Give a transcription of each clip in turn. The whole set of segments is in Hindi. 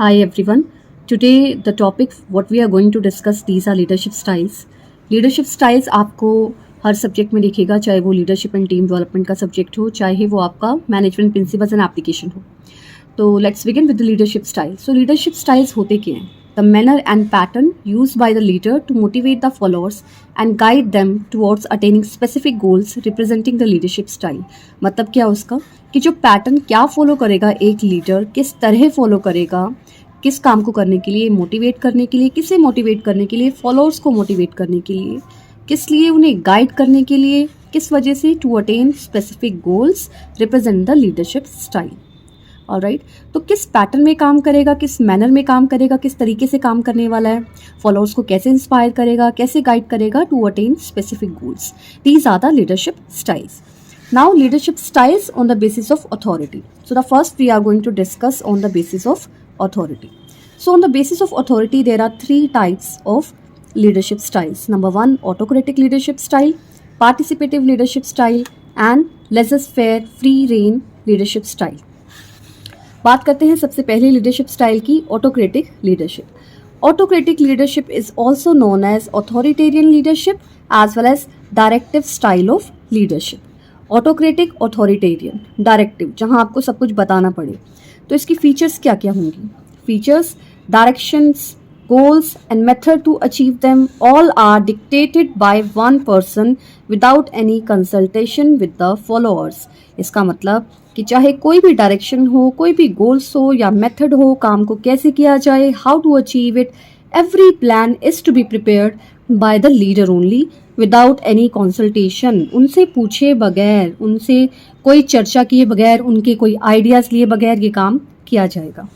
Hi everyone. Today the topic what we are going to discuss these are leadership styles. Leadership styles आपको हर सब्जेक्ट में दिखेगा, चाहे वो लीडरशिप एंड टीम डेवलपमेंट का सब्जेक्ट हो, चाहे वो आपका मैनेजमेंट प्रिंसिपल्स एंड एप्लीकेशन हो. तो let's begin with the leadership style. So leadership styles होते क्या हैं? The manner and pattern use by the leader to motivate the followers and guide them towards attaining specific goals representing the leadership style. मतलब क्या उसका कि जो पैटर्न क्या फॉलो करेगा एक लीडर, किस तरह फॉलो करेगा, किस काम को करने के लिए, मोटिवेट करने के लिए, किसे मोटिवेट करने के लिए, फॉलोअर्स को मोटिवेट करने के लिए, किस लिए उन्हें गाइड करने के लिए, किस वजह से, to attain specific goals represent the leadership style. Alright, तो किस पैटर्न में काम करेगा, किस मैनर में काम करेगा, किस तरीके से काम करने वाला है, फॉलोअर्स को कैसे इंस्पायर करेगा, कैसे गाइड करेगा to attain specific goals. These are the leadership styles. Now leadership styles on the basis of authority. So the first we are going to discuss on the basis of authority. So on the basis of authority there are three types of leadership styles. Number one, autocratic leadership style, participative leadership style and laissez-faire free reign leadership style. बात करते हैं सबसे पहले लीडरशिप स्टाइल की, autocratic leadership. Autocratic leadership is also known as authoritarian leadership as well as directive style of leadership. Autocratic, authoritarian, directive, जहां आपको सब कुछ बताना पड़े. तो इसकी फीचर्स क्या क्या होंगी? Features, directions, goals and method to achieve them all are dictated by one person without any consultation with the followers. इसका मतलब कि चाहे कोई भी डायरेक्शन हो, कोई भी गोल्स हो या मेथड हो, काम को कैसे किया जाए, how to achieve it, every plan is to be prepared by the leader only without any consultation. उनसे पूछे बगैर, उनसे कोई चर्चा किए बगैर, उनके कोई आइडियाज लिए बगैर ये काम किया जाएगा.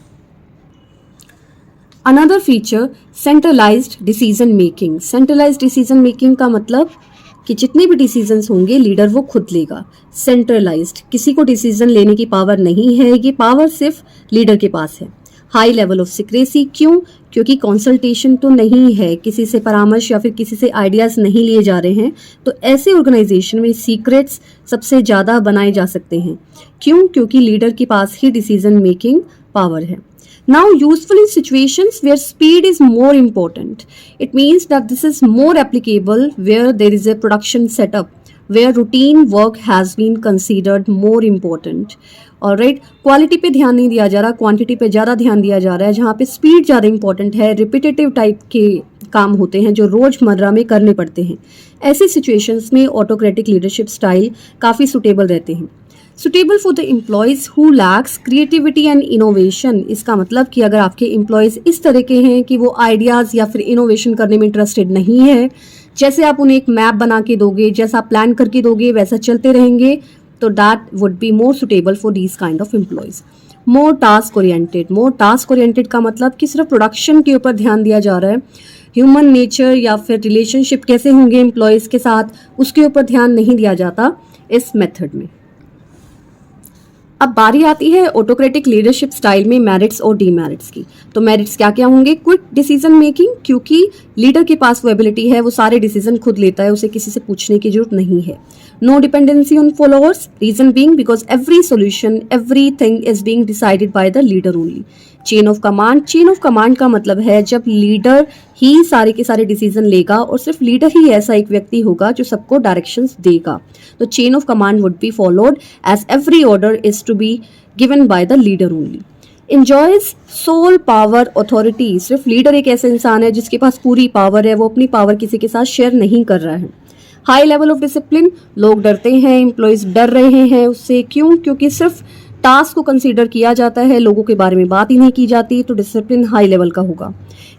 Another feature, centralised decision making. Centralised decision making का मतलब कि जितने भी डिसीजंस होंगे लीडर वो खुद लेगा. सेंट्रलाइज्ड, किसी को डिसीजन लेने की पावर नहीं है, ये पावर सिर्फ लीडर के पास है. High level of secrecy. क्यों? क्योंकि कंसल्टेशन तो नहीं है, किसी से परामर्श या फिर किसी से आइडियाज नहीं लिए जा रहे हैं. तो ऐसे ऑर्गेनाइजेशन में सीक्रेट्स सबसे ज़्यादा बनाए जा सकते हैं. क्यों? क्योंकि लीडर के पास ही डिसीजन मेकिंग पावर है. Now useful in situations where speed is more important. It means that this is more applicable where there is a production setup, where routine work has been considered more important. Alright, quality पे ध्यान नहीं दिया जा रहा, क्वांटिटी पे ज़्यादा ध्यान दिया जा रहा है. जहाँ पे स्पीड ज़्यादा इंपॉर्टेंट है, रिपीटेटिव टाइप के काम होते हैं जो रोज़मर्रा में करने पड़ते हैं. ऐसी सिचुएशंस में ऑटोक्रेटिक लीडरशिप स्टाइल काफ़ी सुटेबल रहते हैं. Suitable for the employees who lakhs creativity and innovation. इसका मतलब कि अगर आपके एम्प्लॉयज़ इस तरह के हैं कि वो आइडियाज़ या फिर इनोवेशन करने में इंटरेस्टेड नहीं है, जैसे आप उन्हें एक मैप बना के दोगे, जैसा आप प्लान करके दोगे वैसा चलते रहेंगे, तो that would be more suitable for these kind of employees. More task oriented. More task oriented का मतलब कि सिर्फ प्रोडक्शन के ऊपर ध्यान दिया जा रहा है, ह्यूमन नेचर या फिर रिलेशनशिप कैसे होंगे एम्प्लॉयज़ के साथ, उसके ऊपर ध्यान नहीं दिया जाता इस मेथड में. अब बारी आती है ऑटोक्रेटिक लीडरशिप स्टाइल में मेरिट्स और डीमेरिट्स की. तो मेरिट्स क्या क्या होंगे? क्विक डिसीजन मेकिंग, क्योंकि लीडर के पास वो एबिलिटी है, वो सारे डिसीजन खुद लेता है, उसे किसी से पूछने की जरूरत नहीं है. No dependency on followers. Reason being because every solution, everything is being decided by the leader only. Chain of command. Chain of command का मतलब है जब लीडर ही सारे के सारे डिसीजन लेगा और सिर्फ लीडर ही ऐसा एक व्यक्ति होगा जो सबको डायरेक्शंस देगा. तो chain of command would be followed as every order is to be given by the leader only. enjoys sole power authority. सिर्फ लीडर एक ऐसा इंसान है जिसके पास पूरी पावर है, वो अपनी पावर किसी के साथ शेयर नहीं कर रहा है. High level of discipline. लोग डरते हैं, एम्प्लॉयज डर रहे हैं उससे. क्यों? क्योंकि सिर्फ टास्क को कंसीडर किया जाता है, लोगों के बारे में बात ही नहीं की जाती, तो डिसिप्लिन हाई लेवल का होगा.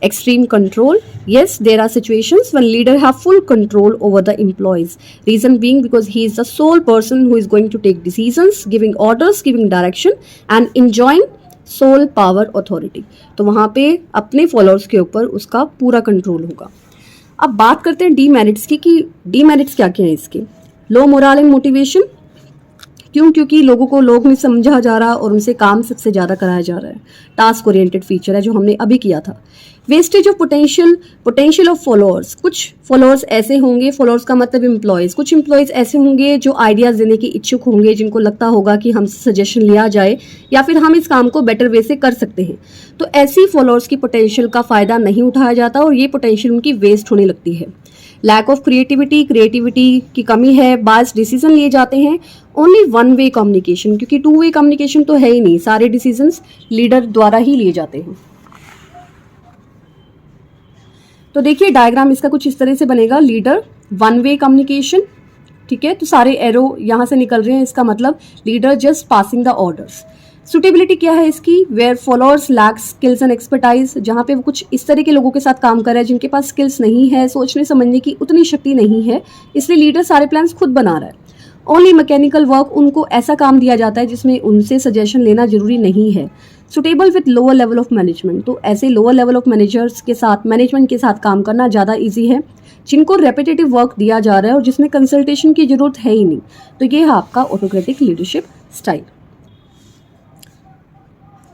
Extreme control. Yes, there are situations when leader have full control over the employees. Reason being because he is the sole person who is going to take decisions, giving orders, giving direction and enjoying sole power authority. तो वहां पे अपने फॉलोअर्स के ऊपर उसका पूरा कंट्रोल होगा. अब बात करते हैं डीमेरिट्स की कि डीमेरिट्स क्या क्या है इसके. लो मोरल एंड मोटिवेशन. क्यों? क्योंकि लोगों को लोग नहीं समझा जा रहा और उनसे काम सबसे ज़्यादा कराया जा रहा है। टास्क ओरिएंटेड फीचर है जो हमने अभी किया था। Wastage of potential of followers, कुछ फॉलोअर्स ऐसे होंगे, फॉलोअर्स का मतलब एम्प्लॉयज़, कुछ एम्प्लॉयज़ ऐसे होंगे जो आइडियाज़ देने के इच्छुक होंगे, जिनको लगता होगा कि हमसे सजेशन लिया जाए या फिर हम इस काम को बेटर वे से कर सकते हैं। तो ऐसी फॉलोअर्स की पोटेंशियल का फ़ायदा नहीं उठाया जाता और ये पोटेंशियल उनकी वेस्ट होने लगती है। लैक ऑफ क्रिएटिविटी की कमी है, बायस्ड डिसीजन लिए जाते हैं, ओनली वन वे कम्युनिकेशन, क्योंकि टू वे कम्युनिकेशन तो है ही नहीं, सारे डिसीजंस लीडर द्वारा ही लिए जाते हैं। तो देखिए डायग्राम इसका कुछ इस तरह से बनेगा, लीडर, वन वे कम्युनिकेशन, ठीक है, तो सारे एरो यहाँ से निकल रहे हैं, इसका मतलब leader just passing the orders. Suitability क्या है इसकी? Where followers lack skills and expertise, जहाँ पे वो कुछ इस तरह के लोगों के साथ काम कर रहा है जिनके पास स्किल्स नहीं है, सोचने समझने की उतनी शक्ति नहीं है, इसलिए लीडर सारे प्लान्स खुद बना रहा है। ओनली मैकेनिकल वर्क, उनको ऐसा काम दिया जाता है जिसमें उनसे सजेशन लेना जरूरी नहीं है। Suitable with lower level of management, तो ऐसे लोअर लेवल ऑफ मैनेजमेंट के साथ काम करना ज़्यादा ईजी है, जिनको रेपिटेटिव वर्क दिया जा रहा है और जिसमें कंसल्टेशन की जरूरत है ही नहीं। तो ये है आपका autocratic leadership style.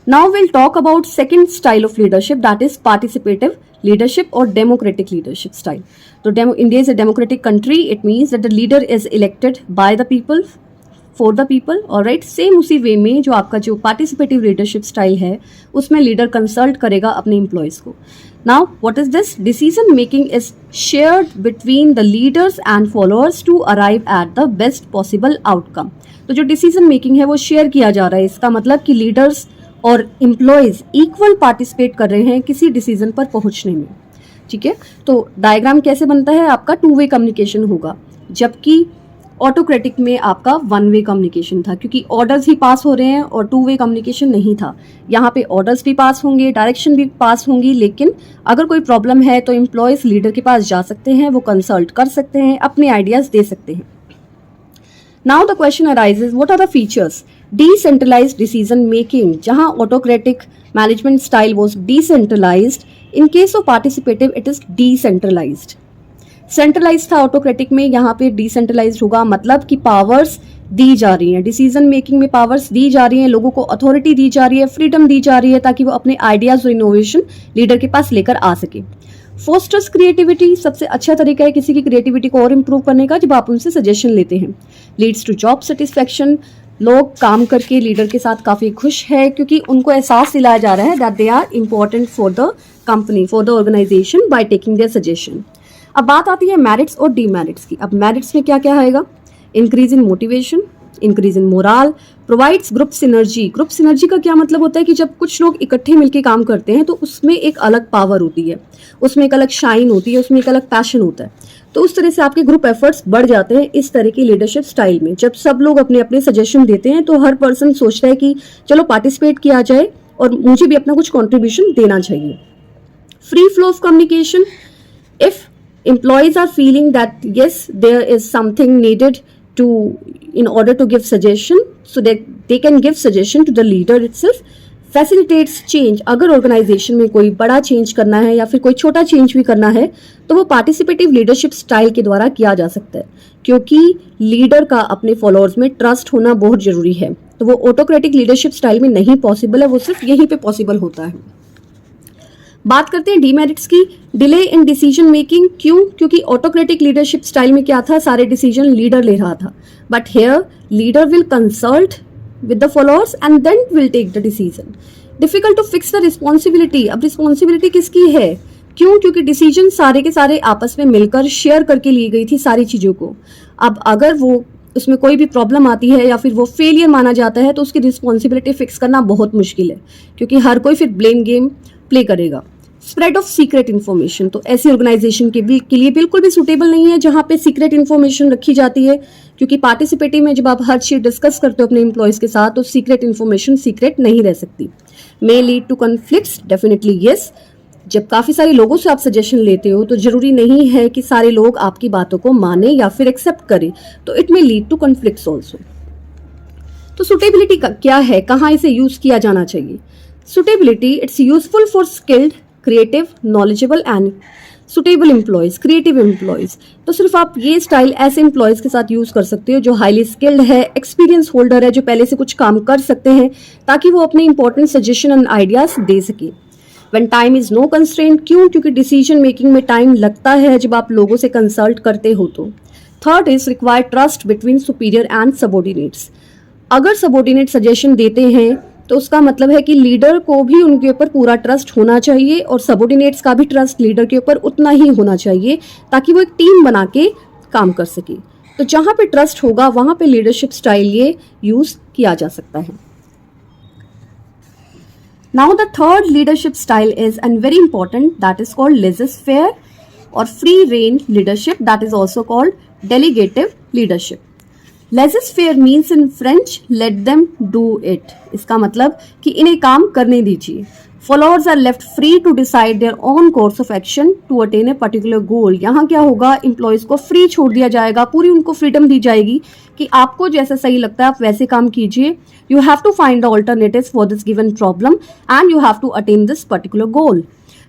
Now we'll talk about second style of leadership, that is participative leadership or democratic leadership style. So India is a democratic country. It means that the leader is elected by the people, for the people. Alright, same उसी वे में जो आपका जो participative leadership style है उसमें leader consult करेगा अपने employees को. Now what is this? Decision making is shared between the leaders and followers to arrive at the best possible outcome. तो जो decision making है वो share किया जा रहा है, इसका मतलब कि leaders और एम्प्लॉयज इक्वल पार्टिसिपेट कर रहे हैं किसी डिसीजन पर पहुंचने में, ठीक है। तो डायग्राम कैसे बनता है? आपका टू वे कम्युनिकेशन होगा, जबकि ऑटोक्रेटिक में आपका वन वे कम्युनिकेशन था, क्योंकि ऑर्डर्स ही पास हो रहे हैं और टू वे कम्युनिकेशन नहीं था। यहाँ पे ऑर्डर्स भी पास होंगे, डायरेक्शन भी पास होंगी, लेकिन अगर कोई प्रॉब्लम है तो एम्प्लॉयज लीडर के पास जा सकते हैं, वो कंसल्ट कर सकते हैं, अपने आइडियाज दे सकते हैं। Now the question arises, what are the features? Decentralized decision making, जहां autocratic management style was decentralized, in case of participative it is decentralized. Centralized था autocratic में, यहाँ पे decentralized होगा, मतलब कि पावर्स दी जा रही हैं, डिसीजन मेकिंग में पावर्स दी जा रही हैं, लोगों को अथॉरिटी दी जा रही है, फ्रीडम दी जा रही है, ताकि वो अपने आइडियाज और इनोवेशन लीडर के पास लेकर आ सके। फोस्टर्स क्रिएटिविटी, सबसे अच्छा तरीका है किसी की क्रिएटिविटी को और इम्प्रूव करने का जब आप उनसे सजेशन लेते हैं। लीड्स टू जॉब सेटिस्फैक्शन, लोग काम करके लीडर के साथ काफ़ी खुश है, क्योंकि उनको एहसास दिलाया जा रहा है that they are important for the company, for the organization by taking their suggestion. अब बात आती है मेरिट्स और डीमेरिट्स की। अब मेरिट्स में क्या क्या आएगा? Increase in motivation, increase in morale, provides group synergy. Group synergy का क्या मतलब होता है कि जब कुछ लोग इकट्ठे मिलकर काम करते हैं तो उसमें एक अलग पावर होती है, उसमें एक अलग शाइन होती है, उसमें एक अलग पैशन होता है। तो उस तरह से आपके ग्रुप एफर्ट्स बढ़ जाते हैं इस तरह की लीडरशिप स्टाइल में। जब सब लोग अपने अपने सजेशन देते हैं तो हर पर्सन सोचता है कि चलो पार्टिसिपेट किया जाए और मुझे भी अपना कुछ कॉन्ट्रीब्यूशन देना चाहिए। Free flow of communication, if employees are feeling that yes there is something needed to in order to give suggestion, so that they can give suggestion to the leader itself. Facilitates change, अगर ऑर्गेनाइजेशन में कोई बड़ा चेंज करना है या फिर कोई छोटा चेंज भी करना है तो वो पार्टिसिपेटिव लीडरशिप स्टाइल के द्वारा किया जा सकता है, क्योंकि लीडर का अपने फॉलोअर्स में ट्रस्ट होना बहुत जरूरी है। तो वो ऑटोक्रेटिक लीडरशिप स्टाइल में नहीं पॉसिबल है, वो सिर्फ यहीं पे पॉसिबल होता है। बात करते हैं डीमेरिट्स की। डिले इन डिसीजन मेकिंग, क्यों? क्योंकि ऑटोक्रेटिक लीडरशिप स्टाइल में क्या था, सारे डिसीजन लीडर ले रहा था, but here leader will consult with the followers and then will take the decision. Difficult to fix the responsibility, अब रिस्पॉन्सिबिलिटी किसकी है? क्यों? क्योंकि डिसीजन सारे के सारे आपस में मिलकर शेयर करके ली गई थी सारी चीजों को। अब अगर वो उसमें कोई भी प्रॉब्लम आती है या फिर वो फेलियर माना जाता है तो उसकी रिस्पॉन्सिबिलिटी फिक्स करना बहुत मुश्किल है, क्योंकि हर कोई फिर ब्लेम गेम प्ले करेगा। स्प्रेड ऑफ सीक्रेट इन्फॉर्मेशन, तो ऐसी ऑर्गेनाइजेशन के लिए बिल्कुल भी सूटेबल नहीं है जहां पे सीक्रेट इन्फॉर्मेशन रखी जाती है, क्योंकि पार्टिसिपेटिव में जब आप हर चीज डिस्कस करते हो अपने एम्प्लॉयज के साथ तो सीक्रेट इन्फॉर्मेशन सीक्रेट नहीं रह सकती। May lead to conflicts, definitely yes. जब काफी सारे लोगों से आप सजेशन लेते हो तो जरूरी नहीं है कि सारे लोग आपकी बातों को माने या फिर एक्सेप्ट करें, तो it may lead to conflicts also. तो सुटेबिलिटी का क्या है, कहाँ इसे यूज किया जाना चाहिए? Suitability, it's useful for skilled, creative, knowledgeable and suitable employees, creative employees, तो सिर्फ आप ये स्टाइल ऐसे एम्प्लॉयज के साथ यूज कर सकते हो जो हाईली स्किल्ड है, एक्सपीरियंस होल्डर है, जो पहले से कुछ काम कर सकते हैं, ताकि वो अपने इंपॉर्टेंट सजेशन एंड आइडियाज दे सके। When time is no constraint, क्यों? क्योंकि डिसीजन मेकिंग में टाइम लगता है जब आप लोगों से कंसल्ट करते हो तो। Third is require trust between superior and subordinates. अगर सबॉर्डिनेट सजेशन देते हैं तो उसका मतलब है कि लीडर को भी उनके ऊपर पूरा ट्रस्ट होना चाहिए और सबॉर्डिनेट्स का भी ट्रस्ट लीडर के ऊपर उतना ही होना चाहिए, ताकि वो एक टीम बना के काम कर सके। तो जहाँ पे ट्रस्ट होगा वहाँ पे लीडरशिप स्टाइल ये यूज किया जा सकता है। Now the third leadership style is, and very important, that is called laissez-faire or free rein leadership, that is also called delegative leadership. Laissez-faire means in French let them do it. इसका मतलब कि इन्हें काम करने दीजिए। Followers are left free to decide their own course of action to attain a particular goal. यहाँ क्या होगा, एम्प्लॉयज को फ्री छोड़ दिया जाएगा, पूरी उनको फ्रीडम दी जाएगी कि आपको जैसा सही लगता है आप वैसे काम कीजिए। You have to find the alternatives for this given problem and you have to attain this particular goal.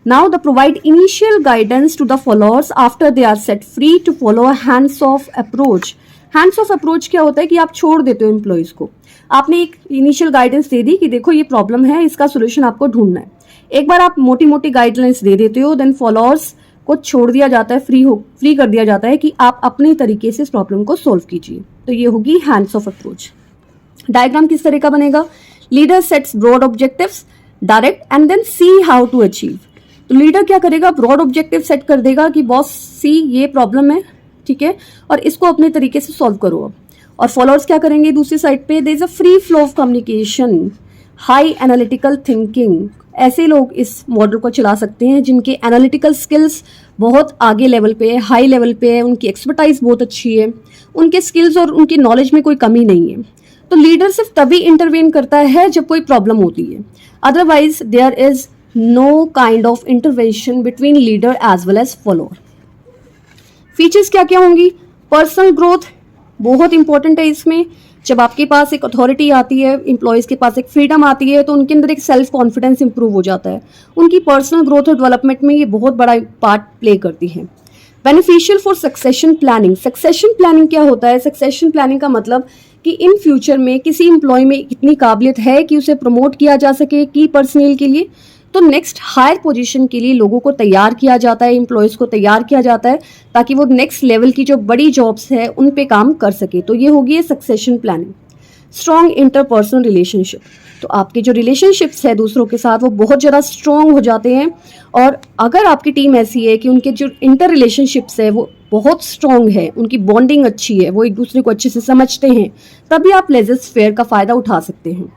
Now they provide initial guidance to the followers after they are set free to follow a hands-off approach. Hands-off approach क्या होता है कि आप छोड़ देते हो एम्प्लॉयज को, आपने एक इनिशियल गाइडेंस दे दी कि देखो ये प्रॉब्लम है, इसका सोल्यूशन आपको ढूंढना है। एक बार आप मोटी मोटी गाइडलाइंस दे देते हो, देन फॉलोअर्स को छोड़ दिया जाता है, फ्री कर दिया जाता है कि आप अपने तरीके से इस प्रॉब्लम को सोल्व कीजिए। तो ये होगी हैंड्स ऑफ अप्रोच। डायग्राम किस तरह का बनेगा, leader sets broad objectives, direct and then see how to achieve. तो लीडर क्या करेगा, ब्रॉड ऑब्जेक्टिव सेट कर देगा कि बॉस सी ये प्रॉब्लम है, ठीक है, और इसको अपने तरीके से सॉल्व करो अब। और फॉलोअर्स क्या करेंगे दूसरी साइड पे, there is a free flow of communication, high analytical thinking. ऐसे लोग इस मॉडल को चला सकते हैं जिनके एनालिटिकल स्किल्स बहुत आगे लेवल पे है, हाई लेवल पे है, उनकी एक्सपर्टाइज बहुत अच्छी है, उनके स्किल्स और उनकी नॉलेज में कोई कमी नहीं है। तो लीडर सिर्फ तभी इंटरवेन करता है जब कोई प्रॉब्लम होती है, otherwise there is no kind of intervention between leader as well as follower. Features क्या क्या होंगी, पर्सनल ग्रोथ बहुत इंपॉर्टेंट है इसमें। जब आपके पास एक अथॉरिटी आती है, एम्प्लॉयज के पास एक फ्रीडम आती है, तो उनके अंदर एक सेल्फ कॉन्फिडेंस इंप्रूव हो जाता है। उनकी पर्सनल ग्रोथ और डेवलपमेंट में ये बहुत बड़ा पार्ट प्ले करती है। Beneficial for succession planning. Succession planning क्या होता है, सक्सेशन प्लानिंग का मतलब कि इन फ्यूचर में किसी एम्प्लॉय में इतनी काबिलियत है कि उसे प्रमोट किया जा सके की पर्सनल के लिए, तो नेक्स्ट हायर पोजीशन के लिए लोगों को तैयार किया जाता है, एम्प्लॉयज को तैयार किया जाता है ताकि वो नेक्स्ट लेवल की जो बड़ी जॉब्स है उन पे काम कर सके। तो ये होगी succession planning. Strong interpersonal relationship, तो आपके जो रिलेशनशिप्स है दूसरों के साथ वो बहुत ज़्यादा स्ट्रॉन्ग हो जाते हैं, और अगर आपकी टीम ऐसी है कि उनके जो इंटर रिलेशनशिप्स है वो बहुत स्ट्रॉन्ग है, उनकी बॉन्डिंग अच्छी है, वो एक दूसरे को अच्छे से समझते हैं, तभी आप लेज़र-फेयर का फ़ायदा उठा सकते हैं।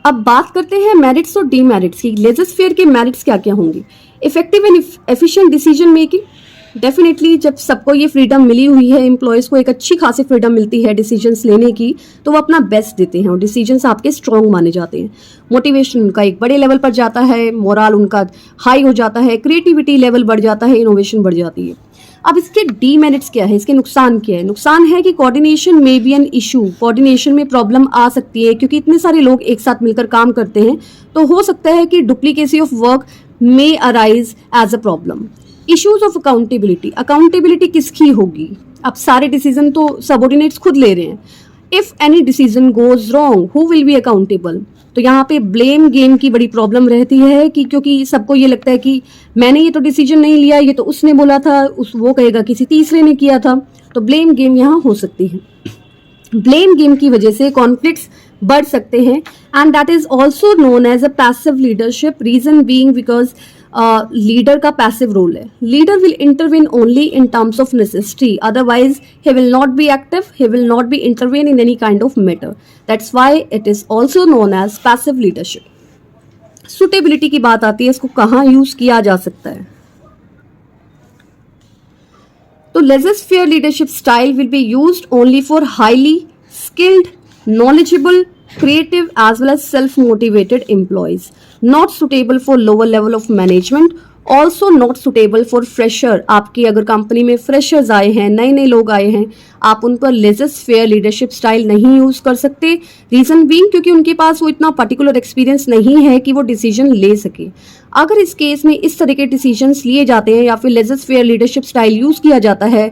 अब बात करते हैं मेरिट्स और डीमेरिट्स की। लेज़र-फेयर के मेरिट्स क्या क्या होंगे, effective and efficient decision making. Definitely जब सबको ये फ्रीडम मिली हुई है, एम्प्लॉयज़ को एक अच्छी खासी फ्रीडम मिलती है डिसीजंस लेने की, तो वो अपना बेस्ट देते हैं और डिसीजंस आपके स्ट्रॉन्ग माने जाते हैं। मोटिवेशन उनका एक बड़े लेवल पर जाता है, मोरल उनका हाई हो जाता है, क्रिएटिविटी लेवल बढ़ जाता है, इनोवेशन बढ़ जाती है। अब इसके डीमेरिट्स क्या है, इसके नुकसान क्या है, नुकसान है कि कोऑर्डिनेशन में बी एन इशू, कोऑर्डिनेशन में प्रॉब्लम आ सकती है क्योंकि इतने सारे लोग एक साथ मिलकर काम करते हैं, तो हो सकता है कि duplicacy of work may arise as a problem. Issues of accountability, accountability किसकी होगी, अब सारे डिसीजन तो सबऑर्डिनेट्स खुद ले रहे हैं। If any decision goes wrong who will be accountable, तो यहाँ पे ब्लेम गेम की बड़ी प्रॉब्लम रहती है कि क्योंकि सबको ये लगता है कि मैंने ये तो डिसीजन नहीं लिया, ये तो उसने बोला था, वो कहेगा किसी तीसरे ने किया था, तो ब्लेम गेम यहाँ हो सकती है। ब्लेम गेम की वजह से कॉन्फ्लिक्ट्स बढ़ सकते हैं and that is also known as a passive leadership, reason being because leader का पैसिव रोल है। Leader will intervene only in terms of necessity, otherwise he will not be active, he will not be intervene in any kind of matter, that's why it is also known as passive leadership. Suitability की बात आती है, इसको कहाँ यूज किया जा सकता है, तो laissez-faire leadership style will be used only for highly skilled, knowledgeable, creative as well as self-motivated employees, not suitable for lower level of management also not suitable for fresher. आपकी अगर कंपनी में फ्रेशर्स आए हैं, नए नए लोग आए हैं, आप उन पर लेजेस फेयर लीडरशिप स्टाइल नहीं यूज कर सकते। रीजन बीइंग क्योंकि उनके पास वो इतना पर्टिकुलर एक्सपीरियंस नहीं है कि वो डिसीजन ले सके। अगर इस केस में इस तरह के डिसीजंस लिए जाते हैं या फिर laissez fair leadership style use किया जाता है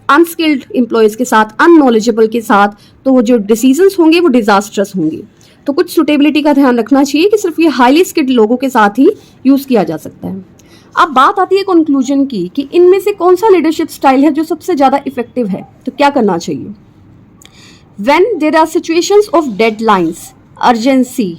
अनस्किल्ड एम्प्लॉयज के साथ, अननॉलेजेबल के साथ, तो वो जो डिसीजंस होंगे वो डिजास्टर्स होंगे। तो कुछ सुटेबिलिटी का ध्यान रखना चाहिए कि सिर्फ ये हाईली स्किल्ड लोगों के साथ ही यूज किया जा सकता है। अब बात आती है कंक्लूजन की कि इनमें से कौन सा लीडरशिप स्टाइल है जो सबसे ज्यादा इफेक्टिव है, तो क्या करना चाहिए। When there are situations of deadlines, urgency,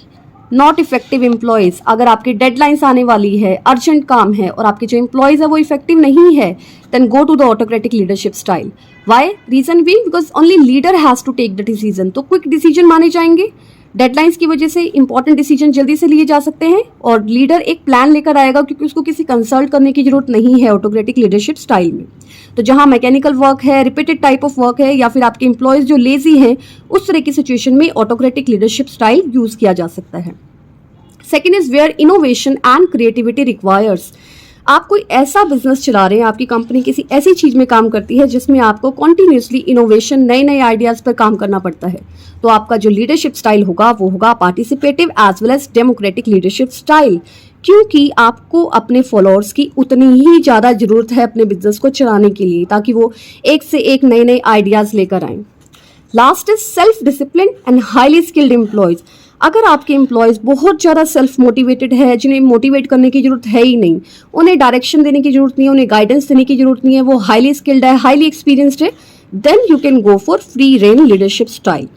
not effective employees, अगर आपकी डेडलाइंस आने वाली है, अर्जेंट काम है और आपके जो एम्प्लॉयज है वो इफेक्टिव नहीं है, then go to the autocratic leadership style. Why? Reason being because only leader has to take the decision. तो क्विक डिसीजन माने जाएंगे, डेडलाइंस की वजह से इंपॉर्टेंट डिसीजन जल्दी से लिए जा सकते हैं और लीडर एक प्लान लेकर आएगा क्योंकि उसको किसी कंसल्ट करने की जरूरत नहीं है ऑटोक्रेटिक लीडरशिप स्टाइल में। तो जहां मैकेनिकल वर्क है, रिपीटेड टाइप ऑफ वर्क है या फिर आपके एम्प्लॉयज जो लेजी हैं, उस तरह की सिचुएशन में ऑटोक्रेटिक लीडरशिप स्टाइल यूज किया जा सकता है। Second is where innovation and creativity requires. आप कोई ऐसा बिजनेस चला रहे हैं, आपकी कंपनी किसी ऐसी चीज में काम करती है जिसमें आपको कॉन्टिन्यूसली इनोवेशन, नए नए आइडियाज पर काम करना पड़ता है, तो आपका जो लीडरशिप स्टाइल होगा वो होगा participative as well as democratic leadership style, क्योंकि आपको अपने फॉलोअर्स की उतनी ही ज्यादा जरूरत है अपने बिजनेस को चलाने के लिए ताकि वो एक से एक नए नए आइडियाज लेकर आएं। Last is self discipline and highly skilled employees. अगर आपके एम्प्लॉयज बहुत ज़्यादा सेल्फ मोटिवेटेड है, जिन्हें मोटिवेट करने की जरूरत है ही नहीं, उन्हें डायरेक्शन देने की जरूरत नहीं है, उन्हें गाइडेंस देने की जरूरत नहीं है, वो हाईली स्किल्ड है, हाईली एक्सपीरियंस्ड है, then you can go for free rein leadership style.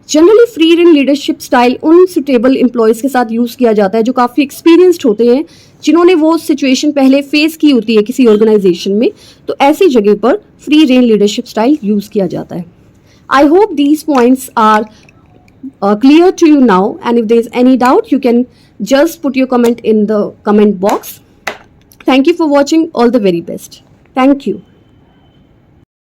Generally free rein leadership style उन सुटेबल एम्प्लॉयज के साथ यूज किया जाता है जो काफ़ी एक्सपीरियंस्ड होते हैं, जिन्होंने वो सिचुएशन पहले फेस की होती है किसी ऑर्गेनाइजेशन में, तो ऐसी जगह पर free rein leadership style use किया जाता है। I hope these points are clear to you now, and if there is any doubt you can just put your comment in the comment box. Thank you for watching. All the very best. Thank you.